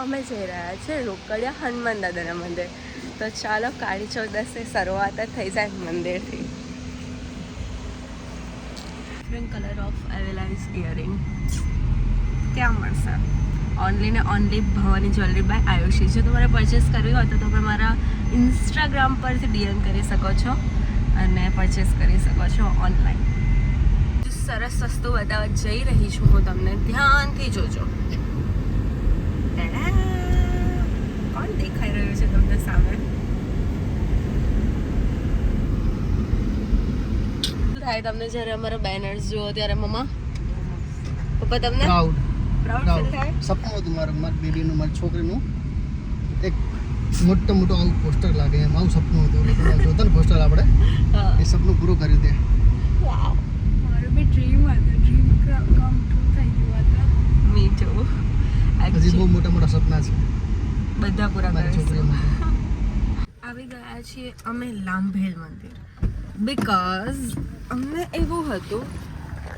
અમે જઈ રહ્યા છીએ રોકડિયા હનુમાન દાદાના મંદિર. તો ચાલો કાળી ચૌદસે શરૂઆત થઈ જાય મંદિરથી. ડિફરન્ટ કલર ઓફ એવેલાઇઝ ઇયરિંગ ત્યાં મળશે. ઓનલી ને only Bhavani jewellery by Ayushi. જો તમારે પરચેસ કરવી હોય તો તમે મારા ઇન્સ્ટાગ્રામ પરથી ડીએમ કરી શકો છો અને પરચેસ કરી શકો છો ઓનલાઈન. સરસ સસ્તું બતાવવા જઈ રહી છું હું તમને, ધ્યાનથી જોજો. કોણ દેખાઈ રહ્યું છે તમને સામે? શું થાય તમને જ્યારે અમારા બેનર્સ જુઓ ત્યારે? મમ્મા પપ્પા તમને પ્રાઉડ ફીલ થાય? સપનું હતું મારા બેબીનું, મારી છોકરીનું એક મોટું આવું પોસ્ટર લાગે એમ. આવું સપનું હતું. જોતા ને પોસ્ટર આપણે, એ સપનું પૂરું કર્યું તે. વાવ, મારું બી ડ્રીમ હતું. ડ્રીમ કમ ટ્રુ થઈ ગયું હતું. Me to. હજી બહુ મોટા સપના છે, બધા પૂરા મારી છોકરીઓ. આવી ગયા છીએ અમે લાંભેલ મંદિર. બિકોઝ અમને એવું હતું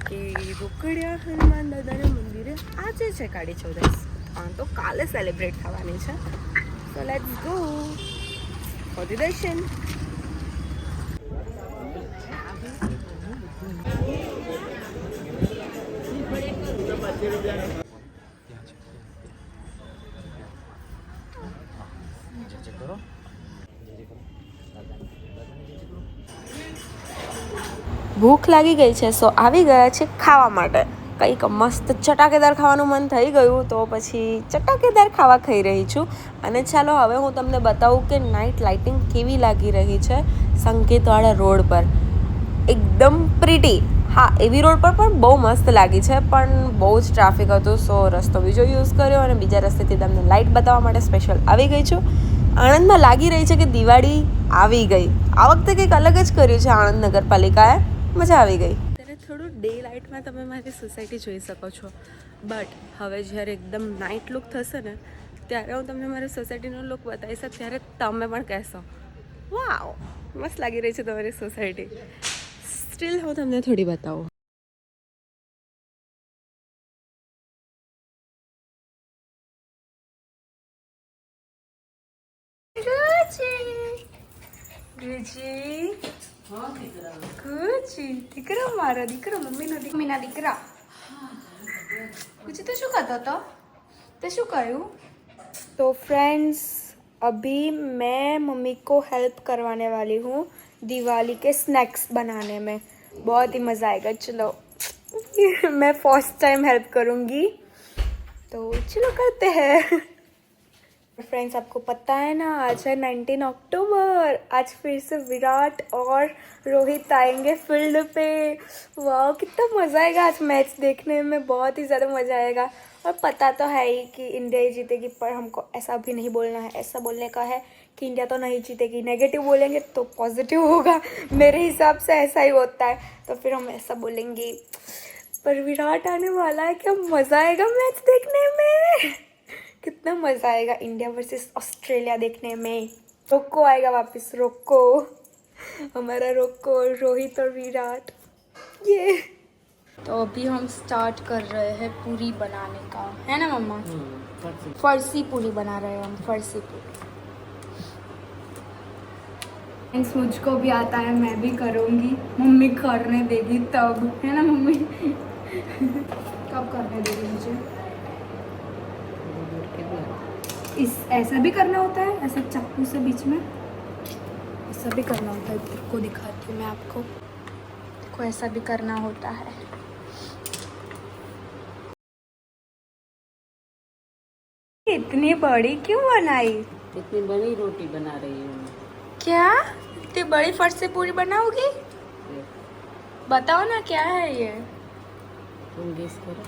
કે રોકડિયા હનુમાન દાદાના મંદિરે આજે છે કાળી ચૌદસ, તો કાલે સેલિબ્રેટ થવાની છે. So let's go for the દર્શન. ભૂખ લાગી ગઈ છે, સો આવી ગયા છે ખાવા માટે. કંઈક મસ્ત ચટાકેદાર ખાવાનું મન થઈ ગયું, તો પછી ચટાકેદાર ખાવા ખાઈ રહી છું. અને ચાલો હવે હું તમને બતાવું કે નાઇટ લાઇટિંગ કેવી લાગી રહી છે સંકેતવાળા રોડ પર. એકદમ પ્રીટી. હા, એવી રોડ પર પણ બહુ મસ્ત લાગી છે, પણ બહુ જ ટ્રાફિક હતું, સો રસ્તો બીજો યુઝ કર્યો અને બીજા રસ્તેથી તમને લાઇટ બતાવવા માટે સ્પેશિયલ આવી ગઈ છું. આણંદમાં લાગી રહી છે કે દિવાળી આવી ગઈ. આ વખતે કંઈક અલગ જ કર્યું છે આણંદ નગરપાલિકાએ. મજા આવી ગઈ. ત્યારે થોડું ડે લાઇટમાં તમે મારી સોસાયટી જોઈ શકો છો, બટ હવે જ્યારે એકદમ નાઇટ લુક થશે ને ત્યારે હું તમને મારી સોસાયટીનો લુક બતાવીશ, ત્યારે તમે પણ કહેશો વાવ મસ્ત લાગી રહી છે તમારી સોસાયટી. સ્ટીલ હું તમને થોડી બતાવું. દીકરો મારો દીકરો, મમ્મીના દીકરા. પૂછી તો શું કરતો હતો? તે શું કહ્યું? तो फ्रेंड्स, अभी मैं मम्मी को हेल्प करवाने वाली हूँ दिवाली के स्नैक्स बनाने में. बहुत ही मज़ा आएगा. चलो मैं फर्स्ट टाइम हेल्प करूँगी, तो चलो करते हैं. फ्रेंड्स, आपको पता है ना आज है 19 अक्टूबर. आज फिर से विराट और रोहित आएंगे फील्ड पे. वाह, कितना मज़ा आएगा आज मैच देखने में. बहुत ही ज़्यादा मज़ा आएगा. और पता तो है ही कि इंडिया ही जीतेगी, पर हमको ऐसा भी नहीं बोलना है. ऐसा बोलने का है कि इंडिया तो नहीं जीतेगी. नेगेटिव बोलेंगे तो पॉजिटिव होगा. मेरे हिसाब से ऐसा ही होता है, तो फिर हम ऐसा बोलेंगे. पर विराट आने वाला है, क्या मज़ा आएगा मैच देखने में. कितना मज़ा आएगा इंडिया वर्सेस ऑस्ट्रेलिया देखने में. रोको आएगा वापस, रोको, हमारा रोको, रोहित और विराट. ये तो अभी हम स्टार्ट कर रहे हैं पूरी बनाने का, है ना मम्मा? फरसी पूरी बना रहे हैं हम, फरसी पूरी. फ्रेंड्स, मुझको भी आता है, मैं भी करूँगी. मम्मी करने देगी तब, है ना मम्मी? कब करने देगी मुझे? इस ऐसा भी करना होता है, ऐसा चाकू से बीच में ऐसा भी करना होता है. देखो दिखाती हूँ मैं आपको. देखो ऐसा भी करना होता है. इतनी बड़ी क्यों बनाई? इतनी बड़ी रोटी बना रही हूँ. क्या इतनी बड़ी फरसी पूरी बनाओगी? बताओ ना क्या है ये. तुम गेस करो.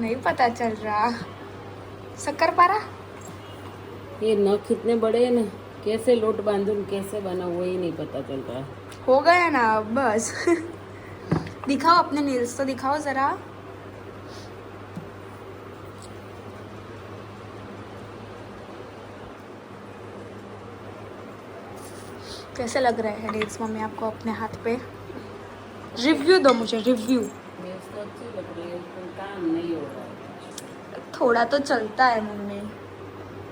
नहीं पता चल रहा. शक्करपारा. ये नख इतने बड़े हैं ना, कैसे लोट बांधूं, कैसे बनाऊं, वही नहीं पता चल रहा. हो गया ना अब बस. दिखाओ अपने नील्स तो दिखाओ जरा. कैसे लग रहे हैं नील्स मम्मी आपको अपने हाथ पे? रिव्यू दो मुझे, रिव्यू. मेरे तो अच्छी लग रही है, लेकिन काम नहीं हो रहा है. थोड़ा तो चलता है मम्मी.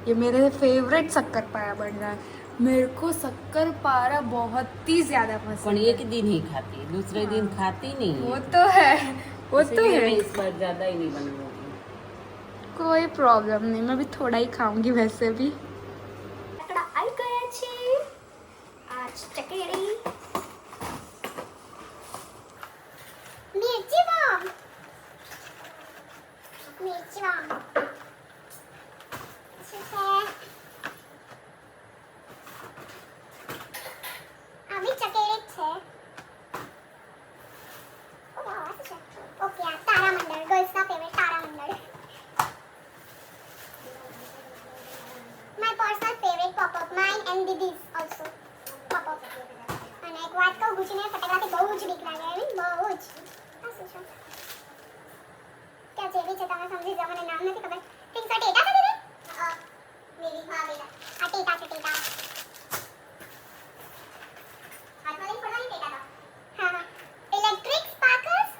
ये मेरे फेवरेट शक्करपारा बन रहा है। मेरे को शक्करपारा बहुत ही ज्यादा पण पसंद एक दिन ही खाती, दूसरे दिन खाती नहीं है। वो है। तो है, वो तो इसीलिए है, मैं इस बार ज्यादा ही नहीं बनाऊंगी। कोई प्रॉब्लम नहीं, मैं भी थोड़ा ही खाऊंगी वैसे भी। आई गया છે आज चकेड़ी मिर्ची बम मिर्ची बम अभी चकेड़े छे ओके आ तारामंडल गर्ल्स ना फेवरेट तारामंडल my personal favourite pop up mine and didis also pop up અને એક વાત કહું ગુચીને ફટાકડાથી બહુ જ બીક લાગે આઈ મીન બહુ જ આ શું છે क्या जेबी છે તમે સમજી જાવ મને નામ નથી ખબર પિંક सा ટેટા છે દીદી મેરી હા બેટા આ ટેટા છે ટેટા હાથમાં લઈને પડવાની ટેટા તો હા હા ઇલેક્ટ્રિક સ્પાર્કર્સ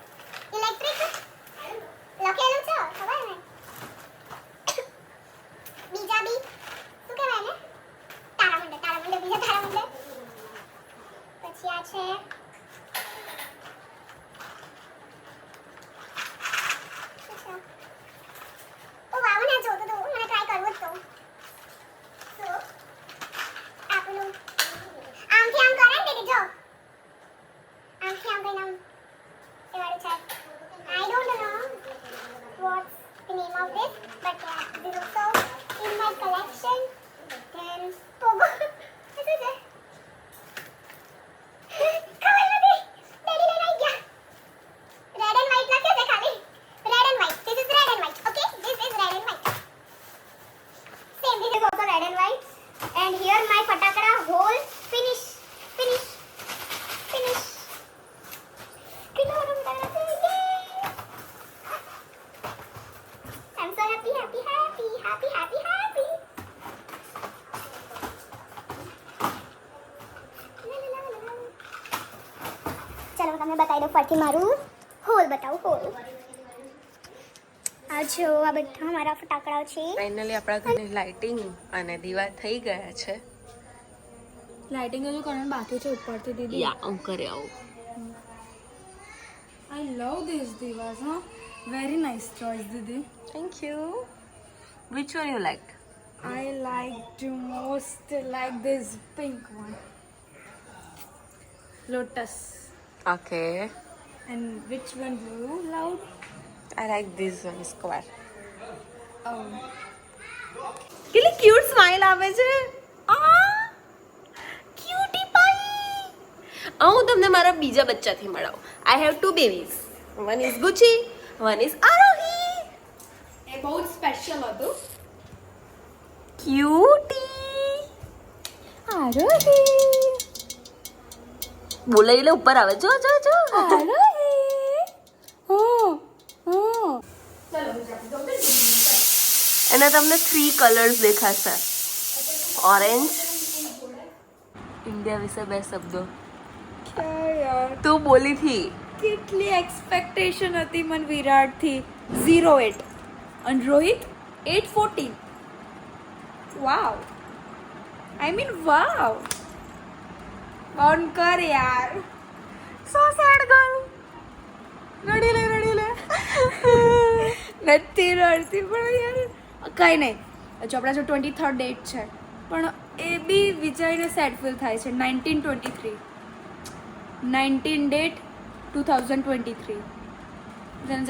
ઇલેક્ટ્રિક લખેલું છે ખબર ને બીજા બી શું કહેવાય ને તારામંડળ તારામંડળ બીજા તારામંડળ પછી આ છે ઓ વાવ ના જોતો તો મને ટ્રાય કરવો જ તો સો આપણું આમથી આમ કરે ને દીદી જો આમથી આમ કઈ નામ એ વાળું છે I don't know what's the name of this but yeah this is also in my collection then pogo this is it ખબર નથી ડેડી લઈને આવી ગયા રેડ એન્ડ વ્હાઈટ લખ્યું છે ખાલી red and white this is red and white okay this is red and white same this is also red and white and here my patakada whole finish कितना रंग डाला है ये I'm so happy happy happy happy happy happy चलो તમને બતાવી દઉં ફરથી મારું હોલ બતાવું હોલ આ જો આ બધા મારા ફટાકડાઓ છે ફાઇનલી આપણા ઘરે લાઇટિંગ અને દીવા થઈ ગયા છે. લાઇટિંગ હજુ કરવાનું બાકી છે ઉપરથી દીદી. યા હું કરે આવું. I love these divas, huh? Very nice choice, Didi. Thank you. Which one you like? I like the most like this pink one. Lotus. Okay. And which one do you love? I like this one square. Oh. કેટલી cute smile આવે છે. Cutie pie. હું તમને મારા બીજા બચ્ચાથી મળાવું. I have 2 babies. One is ગુચી, વન ઇઝ આરોહી. એ બહુ જ સ્પેશિયલ હતું. ક્યુટી. આરોહી. બોલે એટલે ઉપર આવે. જો જો જો. આરોહી. Oh. એના તમને 3 કલર્સ દેખાશે. ઓરેન્જ. ઇન્ડિયા વિશે 2 શબ્દો. ક્યાં યાર. તું બોલી થી. કેટલી એક્સપેક્ટેશન હતી મન વિરાટથી 08 અને રોહિત 814. વાવ આઈ મીન વાવ બંધ કર યાર. સો સેડ ગર્લ. રડી લે નથી રડતી પણ યાર કંઈ નહીં. જો આપણા જો 23rd ડેટ છે પણ એ બી વિચારીને સેડ ફીલ થાય છે. 1923 19 ડેટ 2023.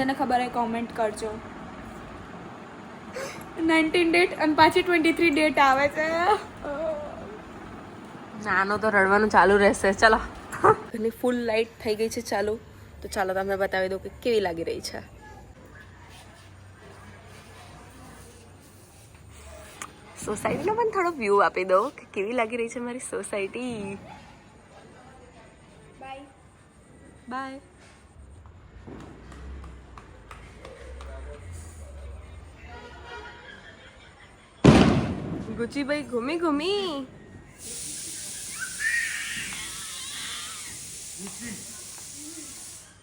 જેને ખબર હોય કોમેન્ટ કરજો. 19 ડેટ અને પાછી 23 ડેટ આવે છે. નાનો તો રડવાનું ચાલુ રહેશે. ચલો ઘરની ફૂલ લાઇટ થઈ ગઈ છે ચાલુ. તો ચાલો તમને બતાવી દઉં કે કેવી લાગી રહી છે. સોસાયટીનો પણ થોડો વ્યૂ આપી દો કે કેવી લાગી રહી છે મારી સોસાયટી. બાય. બાય. ગુચીભાઈ ઘૂમી ઘૂમી.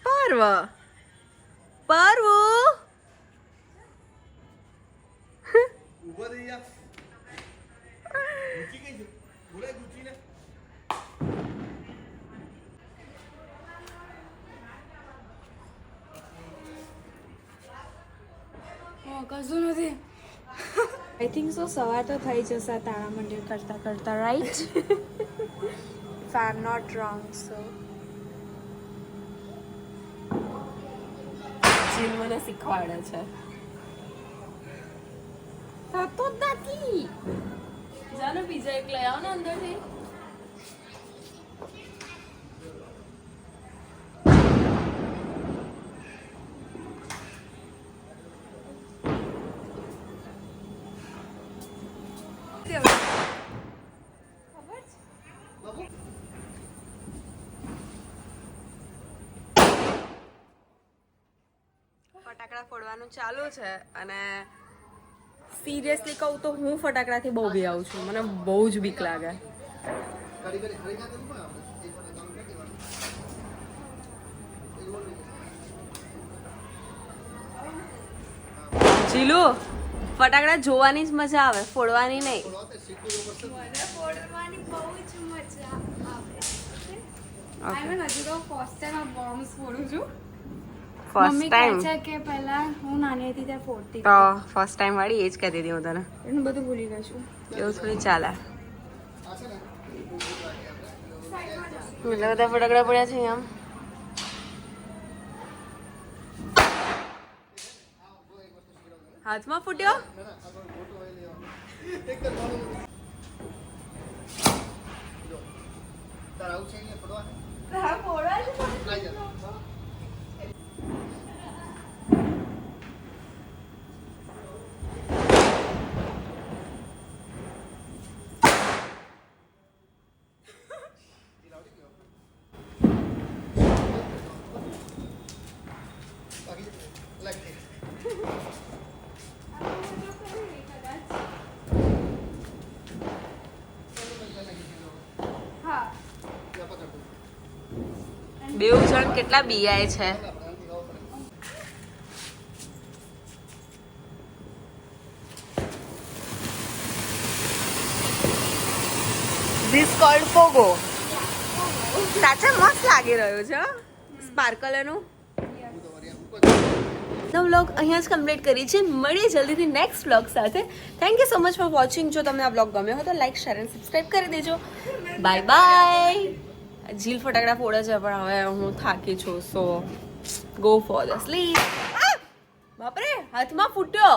પાર્વ પાર્વ કશું નથી. આઈ થિંક સો સવાર તો થઈ જશે તારા મંદિર કરતા કરતા, right? If I am not wrong. So Jeel મને શીખવાડે છે. થતો જ નથી. જાને બીજા એક લઈ આવો ને અંદરથી. ફટાકડા ફોડવાનું ચાલુ છે અને સિરિયસલી કહું તો હું ફટાકડાથી બહુ બી આવું છું. મને બહુ જ બીક લાગે. જીલુ ફટાકડા જોવાની જ મજા આવે, ફોડવાની નહીં. મને ફોડવાની બહુ જ મજા આવે. આઈ મીન હજુ તો ફર્સ્ટ ટાઈમ આ બોમ્બ્સ ફોડું છું. ફર્સ્ટ મમ્મી કહે ટાઈમ છે કે પહેલા હું નાની હતી ત્યારે ફોડતી તો ફર્સ્ટ ટાઈમ વાળી એ જ કહેતી હતી હું તને. એનું બધું ભૂલી ગઈ છું. એવું થોડી ચાલે. એટલા બધા ફટાકડા પડ્યા છે આમ. હાથમાં ફૂટ્યો. બેઉ જણ કેટલા બીઆઈ છે. This cold Pogo. સાચે મસ્ત લાગી રહ્યું છે સ્પાર્કલ એનું. વ્લોગ અહીંયા જ કમ્પ્લીટ કરી છે. મળીએ જલ્દીથી નેક્સ્ટ વ્લોગ સાથે. Thank you so much for watching. જો તમને આ વ્લોગ ગમ્યો હોય તો લાઈક, શેર અને સબસ્ક્રાઈબ કરી દેજો. Bye bye. જીલ ફટાકડા ફોડે છે પણ હવે હું થાકી છું, સો ગો ફોર ધ સ્લીપ. બાપરે હાથમાં ફૂટ્યો.